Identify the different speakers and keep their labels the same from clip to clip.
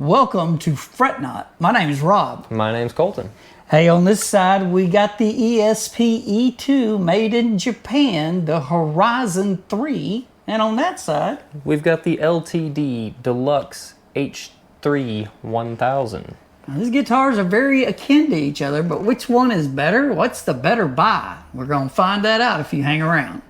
Speaker 1: Welcome to Fret Not. My name is Rob.
Speaker 2: My name's Colton.
Speaker 1: Hey, on this side we got the Esp E2 made in Japan, the Horizon 3, and on that side
Speaker 2: we've got the LTD Deluxe H3 1000.
Speaker 1: Now, these guitars are very akin to each other, but which one is better? What's the better buy? We're going to find that out if you hang around.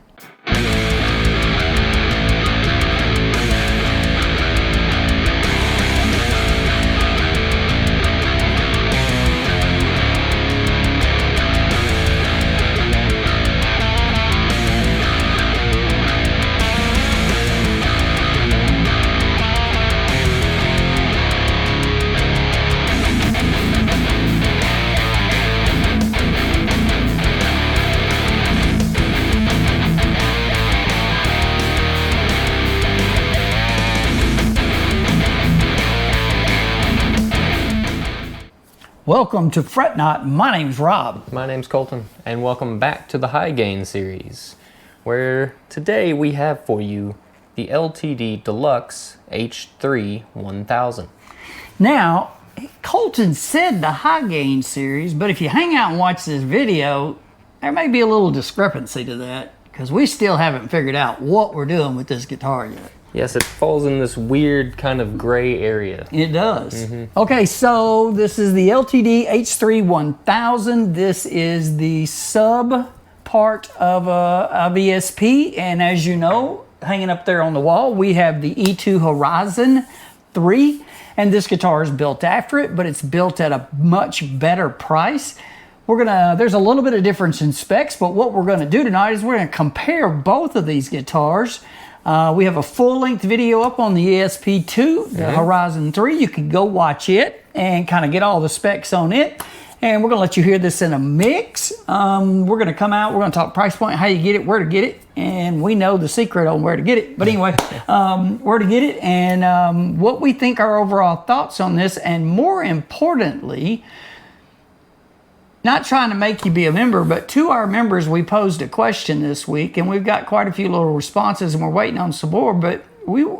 Speaker 1: Welcome to Fret Not. My name's Rob.
Speaker 2: My name's Colton, and welcome back to the High Gain series, where today we have for you the LTD Deluxe H3 1000.
Speaker 1: Now, Colton said the High Gain series, but if you hang out and watch this video, there may be a little discrepancy to that, because we still haven't figured out what we're doing with this guitar yet.
Speaker 2: Yes, it falls in this weird kind of gray area.
Speaker 1: It does. Okay, so this is the LTD H3 1000. This is the sub part of Esp, and as you know, hanging up there on the wall, we have the E2 Horizon 3, and this guitar is built after it, but it's built at a much better price. There's a little bit of difference in specs, but what we're gonna do tonight is we're gonna compare both of these guitars. We have a full-length video up on the ESP2, the Horizon 3. You can go watch it and kind of get all the specs on it. And we're going to let you hear this in a mix. We're going to come out, we're going to talk price point, how you get it, where to get it. And we know the secret on where to get it. But anyway, where to get it and what we think our overall thoughts on this. And more importantly, not trying to make you be a member, but to our members, we posed a question this week, and we've got quite a few little responses, and we're waiting on some more, but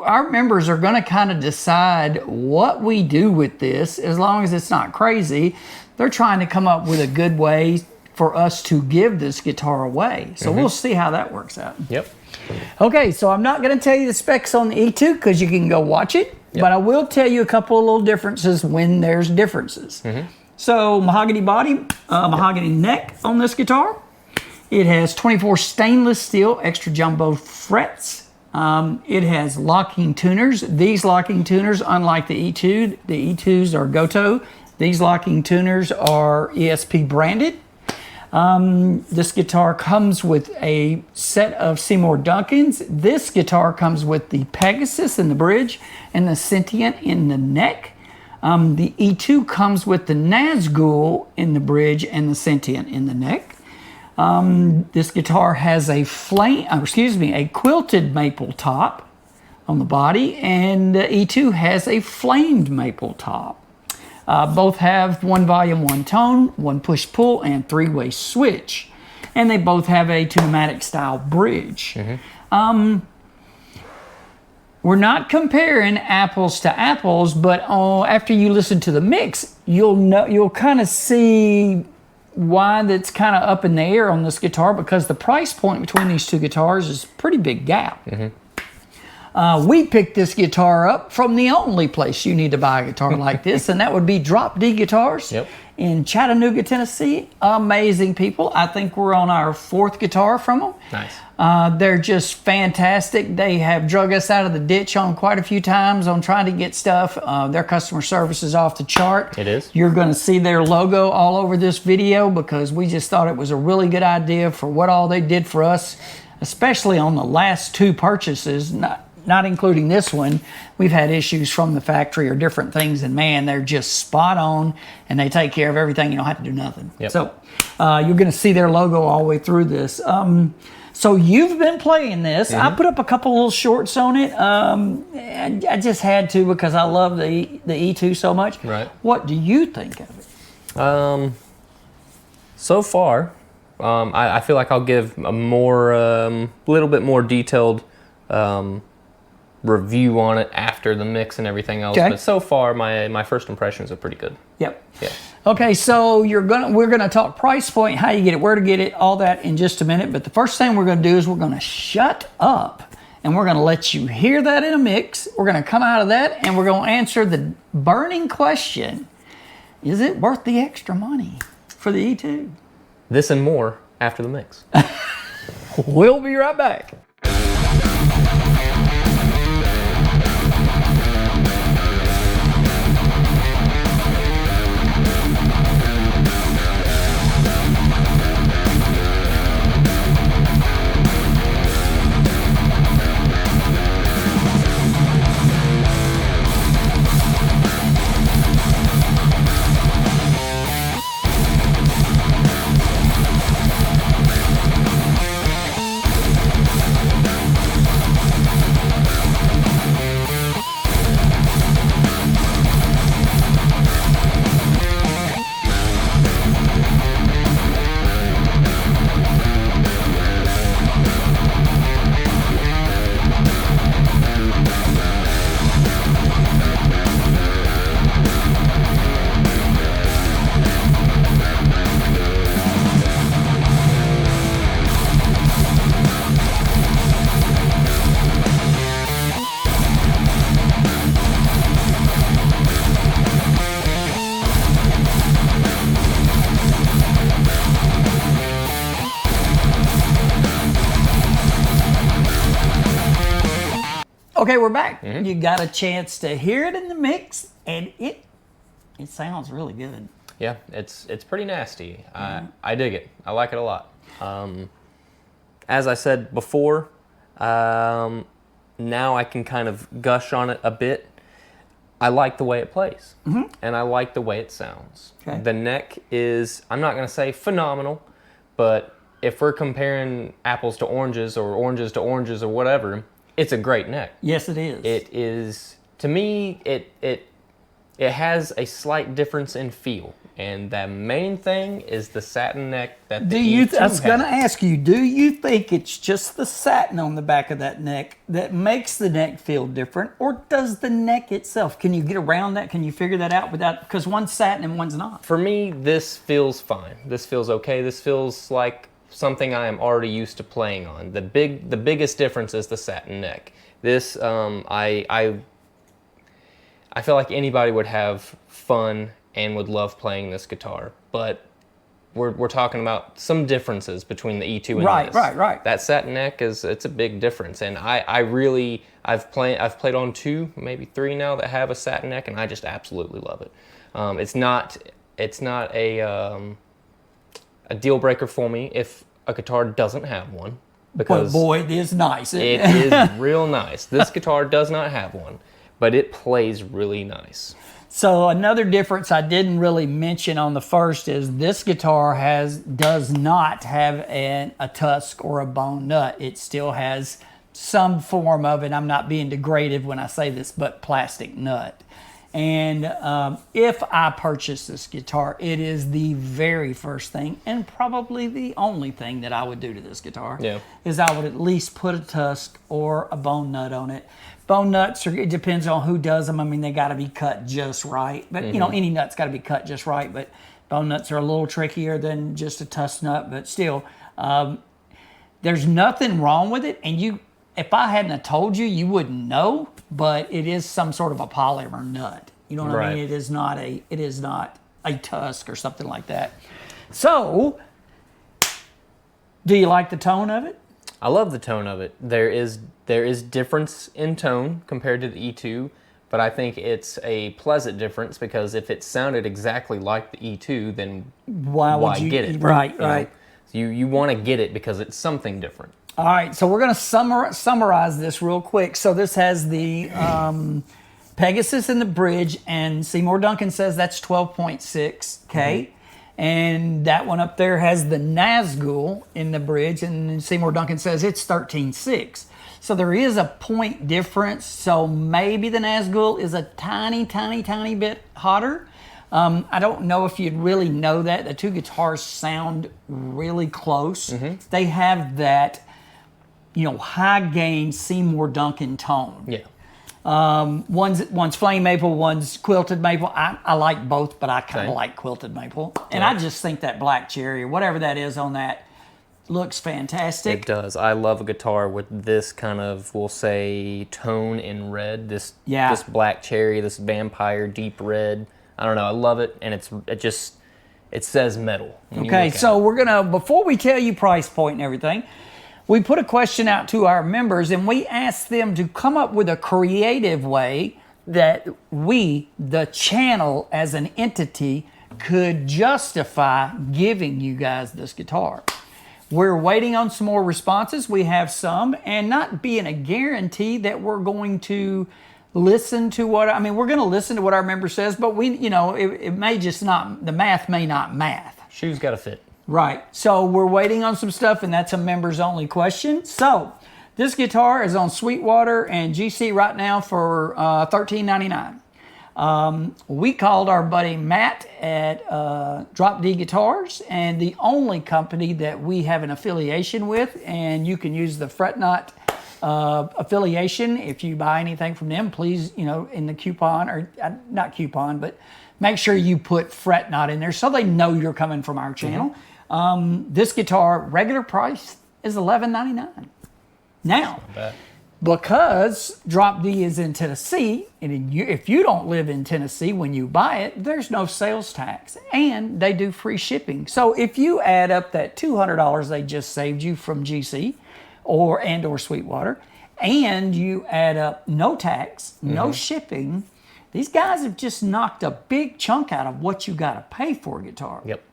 Speaker 1: our members are going to kind of decide what we do with this, as long as it's not crazy. They're trying to come up with a good way for us to give this guitar away. So we'll see how that works out.
Speaker 2: Yep.
Speaker 1: Okay, so I'm not going to tell you the specs on the E2 because you can go watch it, but I will tell you a couple of little differences when there's differences. So mahogany body, mahogany neck on this guitar. It has 24 stainless steel extra jumbo frets. It has locking tuners. These locking tuners, unlike the E2s are Goto. These locking tuners are ESP branded. This guitar comes with a set of Seymour Duncans. This guitar comes with the Pegasus in the bridge and the Sentient in the neck. The E2 comes with the Nazgul in the bridge and the Sentient in the neck. This guitar has a quilted maple top on the body, and the E2 has a flamed maple top. Both have one volume, one tone, one push-pull, and three-way switch. And they both have a tunematic style bridge. We're not comparing apples to apples, but after you listen to the mix, you'll kind of see why that's kind of up in the air on this guitar, because the price point between these two guitars is a pretty big gap. We picked this guitar up from the only place you need to buy a guitar like this, and that would be Drop D Guitars in Chattanooga, Tennessee. Amazing people. I think we're on our fourth guitar from them.
Speaker 2: Nice.
Speaker 1: They're just fantastic. They have drug us out of the ditch on quite a few times on trying to get stuff. Their customer service is off the chart.
Speaker 2: It is.
Speaker 1: You're going to see their logo all over this video because we just thought it was a really good idea for what all they did for us, especially on the last two purchases, not including this one. We've had issues from the factory or different things, and man, they're just spot on, and they take care of everything. You don't have to do nothing. So you're going to see their logo all the way through this. So you've been playing this. I put up a couple little shorts on it. I just had to because I love the E2 so much.
Speaker 2: Right.
Speaker 1: What do you think of it?
Speaker 2: So far, I feel like I'll give a more, little bit more detailed review on it after the mix and everything else.
Speaker 1: Okay.
Speaker 2: But so far, my first impressions are pretty good.
Speaker 1: Yep.
Speaker 2: Yeah.
Speaker 1: Okay, so we're gonna talk price point, how you get it, where to get it, all that in just a minute. But the first thing we're gonna do is we're gonna shut up and we're gonna let you hear that in a mix. We're gonna come out of that and we're gonna answer the burning question: is it worth the extra money for the E2?
Speaker 2: This and more after the mix.
Speaker 1: We'll be right back. Okay, we're back. You got a chance to hear it in the mix, and it sounds really good.
Speaker 2: Yeah, it's pretty nasty. I dig it. I like it a lot. As I said before, now I can kind of gush on it a bit. I like the way it plays, and I like the way it sounds.
Speaker 1: Okay.
Speaker 2: The neck is, I'm not going to say phenomenal, but if we're comparing apples to oranges or oranges to oranges or whatever, it's a great neck.
Speaker 1: Yes, it is.
Speaker 2: It is, to me, it has a slight difference in feel. And the main thing is the satin neck that the E2
Speaker 1: I was
Speaker 2: has.
Speaker 1: going to ask you, do you think it's just the satin on the back of that neck that makes the neck feel different, or does the neck itself? Can you get around that? Can you figure that out without, because one's satin and one's not?
Speaker 2: For me, this feels fine. This feels okay. This feels like something I am already used to playing on. The biggest difference is the satin neck. This, I feel like anybody would have fun and would love playing this guitar, but we're talking about some differences between the E2 and this.
Speaker 1: Right.
Speaker 2: That satin neck it's a big difference, and I've played on 2, maybe 3 now that have a satin neck, and I just absolutely love it. It's not a deal breaker for me if a guitar doesn't have one, because
Speaker 1: But boy, it is nice.
Speaker 2: it is real nice. This guitar does not have one, but it plays really nice.
Speaker 1: So another difference I didn't really mention on the first is this guitar does not have a tusk or a bone nut. It still has some form of it. I'm not being degraded when I say this, but plastic nut. And if I purchase this guitar, it is the very first thing and probably the only thing that I would do to this guitar.
Speaker 2: Yeah.
Speaker 1: Is I would at least put a tusk or a bone nut on it. Bone nuts, it depends on who does them. I mean, they got to be cut just right. But, you know, any nut's got to be cut just right. But bone nuts are a little trickier than just a tusk nut. But still, there's nothing wrong with it. And if I hadn't have told you, you wouldn't know. But it is some sort of a polymer nut. You know what I mean? It is not a tusk or something like that. So, do you like the tone of it?
Speaker 2: I love the tone of it. There is difference in tone compared to the E2, but I think it's a pleasant difference, because if it sounded exactly like the E2, then why
Speaker 1: would you
Speaker 2: get it?
Speaker 1: Right.
Speaker 2: So you want to get it because it's something different.
Speaker 1: All right, so we're going to summarize this real quick. So this has the Pegasus in the bridge, and Seymour Duncan says that's 12.6K. And that one up there has the Nazgul in the bridge, and Seymour Duncan says it's 13.6. So there is a point difference. So maybe the Nazgul is a tiny bit hotter. I don't know if you'd really know that. The two guitars sound really close. They have that, high gain Seymour Duncan tone.
Speaker 2: Yeah.
Speaker 1: One's flame maple, one's quilted maple. I like both, but I kind of like quilted maple. And I just think that black cherry or whatever that is on that looks fantastic.
Speaker 2: It does. I love a guitar with this kind of, we'll say, tone in red. This black cherry, this vampire deep red. I don't know. I love it, and it says metal.
Speaker 1: Okay, so we're gonna, before we tell you price point and everything, we put a question out to our members, and we asked them to come up with a creative way that we, the channel as an entity, could justify giving you guys this guitar. We're waiting on some more responses. We have some, and not being a guarantee that we're going to listen to what, I mean, we're going to listen to what our member says, but we, you know, it may just not, the math may not math.
Speaker 2: Shoes got to fit.
Speaker 1: Right. So we're waiting on some stuff, and that's a members only question. So this guitar is on Sweetwater and GC right now for $13.99. We called our buddy Matt at Drop D Guitars, and the only company that we have an affiliation with, and you can use the Fret Not affiliation if you buy anything from them. Please, you know, in the coupon, or not coupon, but make sure you put Fret Not in there so they know you're coming from our channel. This guitar, regular price is $11.99. Now, because Drop D is in Tennessee, and if you don't live in Tennessee when you buy it, there's no sales tax, and they do free shipping. So if you add up that $200 they just saved you from GC or Sweetwater, and you add up no tax, no shipping, these guys have just knocked a big chunk out of what you got to pay for a guitar.
Speaker 2: Yep.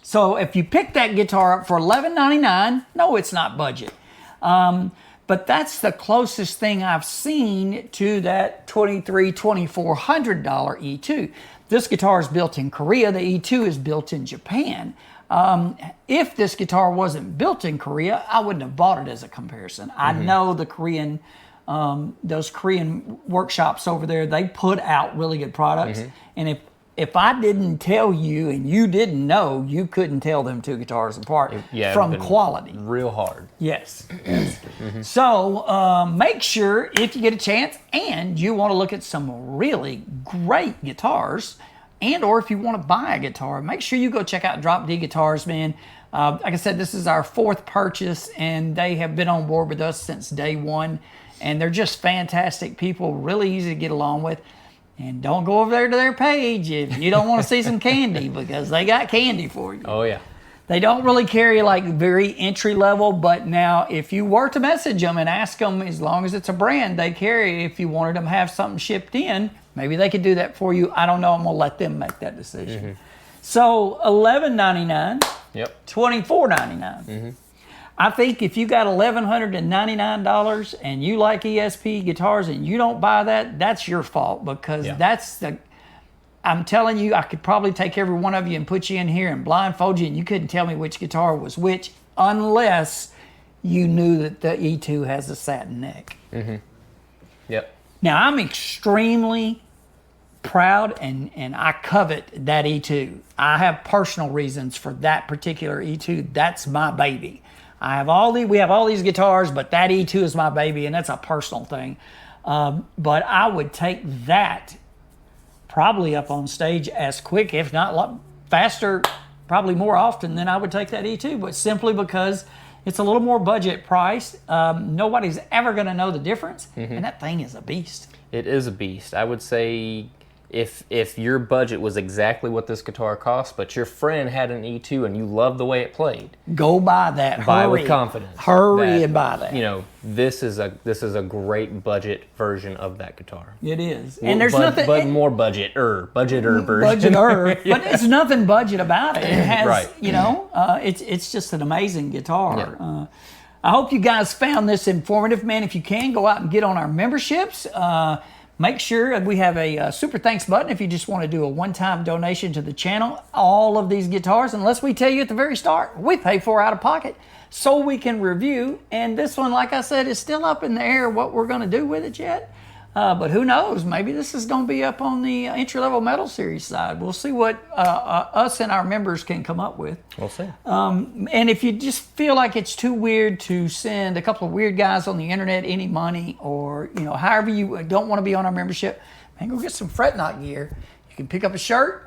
Speaker 1: So if you pick that guitar up for $11.99, no, it's not budget. But that's the closest thing I've seen to that $2,400 E2. This guitar is built in Korea. The E2 is built in Japan. If this guitar wasn't built in Korea, I wouldn't have bought it as a comparison. I know the Korean, those Korean workshops over there, they put out really good products. And if I didn't tell you and you didn't know, you couldn't tell them two guitars apart from quality.
Speaker 2: Real hard.
Speaker 1: Yes. So make sure if you get a chance and you want to look at some really great guitars, and or if you want to buy a guitar, make sure you go check out Drop D Guitars, man. Like I said, this is our 4th purchase, and they have been on board with us since day one. And they're just fantastic people, really easy to get along with. And don't go over there to their page if you don't want to see some candy, because they got candy for you.
Speaker 2: Oh, yeah.
Speaker 1: They don't really carry like very entry level, but now if you were to message them and ask them, as long as it's a brand they carry, if you wanted them to have something shipped in, maybe they could do that for you. I don't know. I'm going to let them make that decision. So $11.99, $24.99. I think if you got $1,199 and you like ESP guitars and you don't buy that, that's your fault, because I'm telling you, I could probably take every one of you and put you in here and blindfold you, and you couldn't tell me which guitar was which unless you knew that the E2 has a satin neck.
Speaker 2: Yep.
Speaker 1: Now, I'm extremely proud and I covet that E2. I have personal reasons for that particular E2. That's my baby. We have all these guitars, but that E2 is my baby, and that's a personal thing. But I would take that probably up on stage as quick, if not faster, probably more often than I would take that E2, but simply because it's a little more budget price. Nobody's ever going to know the difference, and that thing is a beast.
Speaker 2: It is a beast. I would say if your budget was exactly what this guitar cost, but your friend had an E2 and you loved the way it played,
Speaker 1: go buy that.
Speaker 2: Buy with confidence.
Speaker 1: Hurry and buy that.
Speaker 2: You know, this is a great budget version of that guitar.
Speaker 1: It is, and there's nothing.
Speaker 2: But more budget-er version.
Speaker 1: But it's nothing budget about it. It has, you know, it's just an amazing guitar. Yeah. I hope you guys found this informative, man. If you can, go out and get on our memberships. Make sure we have a super thanks button if you just want to do a one-time donation to the channel. All of these guitars, unless we tell you at the very start, we pay for out of pocket so we can review. And this one, like I said, is still up in the air what we're going to do with it yet. But who knows? Maybe this is going to be up on the entry-level metal series side. We'll see what us and our members can come up with.
Speaker 2: We'll see.
Speaker 1: And if you just feel like it's too weird to send a couple of weird guys on the internet any money, or however you don't want to be on our membership, man, go get some fret knot gear. You can pick up a shirt.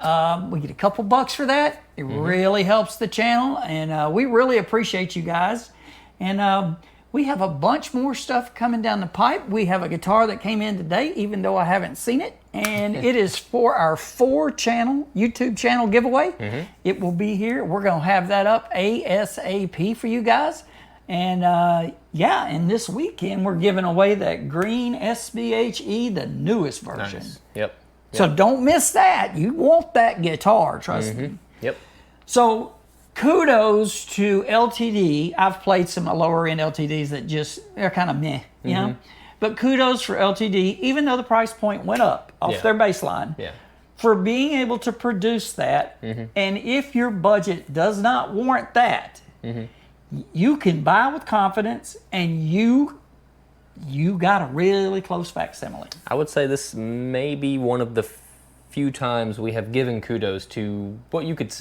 Speaker 1: We get a couple bucks for that. It really helps the channel, and we really appreciate you guys. And we have a bunch more stuff coming down the pipe. We have a guitar that came in today, even though I haven't seen it. And it is for our 4-channel YouTube channel giveaway. It will be here. We're going to have that up ASAP for you guys. And yeah, and this weekend we're giving away that green SBHE, the newest version.
Speaker 2: Nice. Yep.
Speaker 1: So don't miss that. You want that guitar, trust me.
Speaker 2: Yep.
Speaker 1: So kudos to LTD. I've played some lower end LTDs that they're kind of meh, you know. But kudos for LTD, even though the price point went up off their baseline, for being able to produce that. And if your budget does not warrant that, you can buy with confidence, and you got a really close facsimile.
Speaker 2: I would say this may be one of the few times we have given kudos to what you could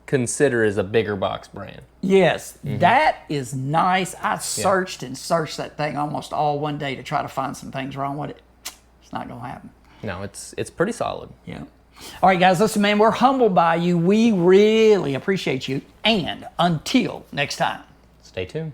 Speaker 2: consider as a bigger box brand.
Speaker 1: Yes, that is nice. I searched and searched that thing almost all one day to try to find some things wrong with it. It's not going to happen.
Speaker 2: No, it's pretty solid.
Speaker 1: Yeah. All right, guys, listen, man, we're humbled by you. We really appreciate you. And until next time,
Speaker 2: stay tuned.